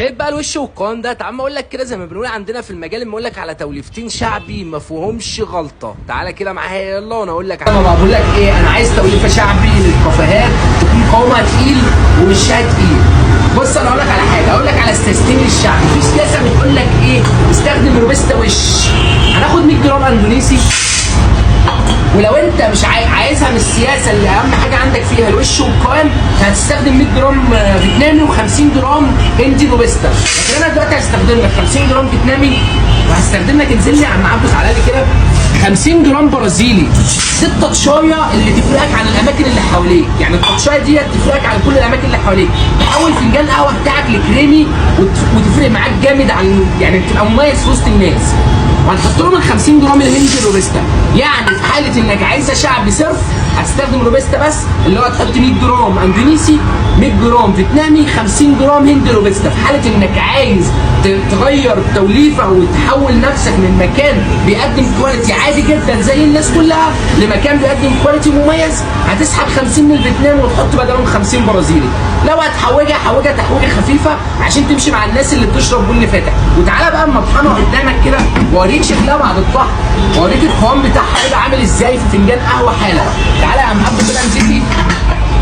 شايف بقى الوش والقوام ده؟ تعال اقول لك كده زي ما بنقول عندنا في المجال، اما اقول لك على توليفتين شعبي ما فيهمش غلطه. تعالى كده معايا يلا وانا اقول لك. انا بقول لك ايه، انا عايز توليفه شعبي للكافيهات تكون قوامها تقيل ووشها تقيل. بص انا اقول لك على حاجه، اقول لك على السيستم الشعبي. في سياسه بتقول لك ايه، استخدم روبستا وش. هناخد 100 جرام اندونيسي، ولو انت مش عايزها من السياسه اللي اهم حاجه عندك فيها الوش والقوام، هتستخدم 100 جرام فيتنامي و50 جرام هندي روبستا. لكن انا دلوقتي هستخدم لك 50 جرام فيتنامي، وهستخدم لك، انزل لي يا عم عبده تعالى لي كده، 50 جرام برازيلي. دي التطشايه اللي تفرقك عن الاماكن اللي حواليك، يعني التطشايه دي تفرقك عن كل الاماكن اللي حواليك. تحول فنجان القهوه بتاعك لكريمي وتفرق معاك جامد، عن يعني تبقى مميز في وسط الناس. وهنحط لهم ال 50 جرام الهندي روبستا. يعني في حاله انك عايزه شعبي صرف هتستخدم روبستا بس، اللي هو تحط 100 جرام اندونيسي، 100 جرام فيتنامي، 50 جرام هندي روبستا. في حاله انك عايز تغير التوليفه وتحول نفسك من مكان بيقدم كواليتي عادي جدا زي الناس كلها لمكان بيقدم كواليتي مميز، هتسحب 50 من الفيتنامي وتحط بدلهم 50 برازيلي. لو هتحوجها تحويجه خفيفه عشان تمشي مع الناس اللي بتشرب بن فاتح. وتعالى بقى اما اطحنها قدامك كده واوريك شكلها بعد الطحن، واوريك القوام بتاعها هيبقى عامل ازاي في فنجان قهوه حالا. تعالى يا عم عبده كده امسك لي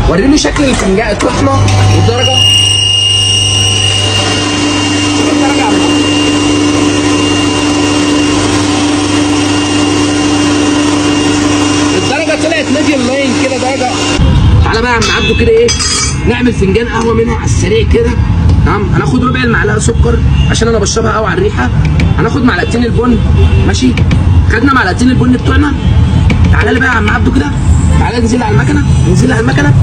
وريني شكل الفنجان، الطحنه والدرجه. الدرجه طلعت ميديوم لاين كده درجه. تعالى بقى يا عم عبده كده ايه، نعمل فنجان قهوه منها على السريع كده. تمام، هناخد ربع المعلقه سكر عشان انا بشربها قوي على الريحه. هناخد معلقتين البن، ماشي؟ خدنا معلقتين البن بتوعنا. تعالى لي بقى يا عم عبده كده، تعالى انزل على المكنه، انزل على المكنه.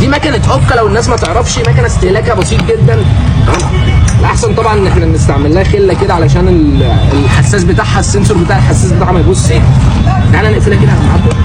دي مكنه اوكا، لو الناس ما تعرفش مكنه استهلاكها بسيط جدا. تمام، الاحسن طبعا ان احنا نستعمل لها خله كده علشان الحساس بتاعها، السنسور بتاع الحساس بتاعها ما يبصش. تعالى نقفلها كده يا عم عبده.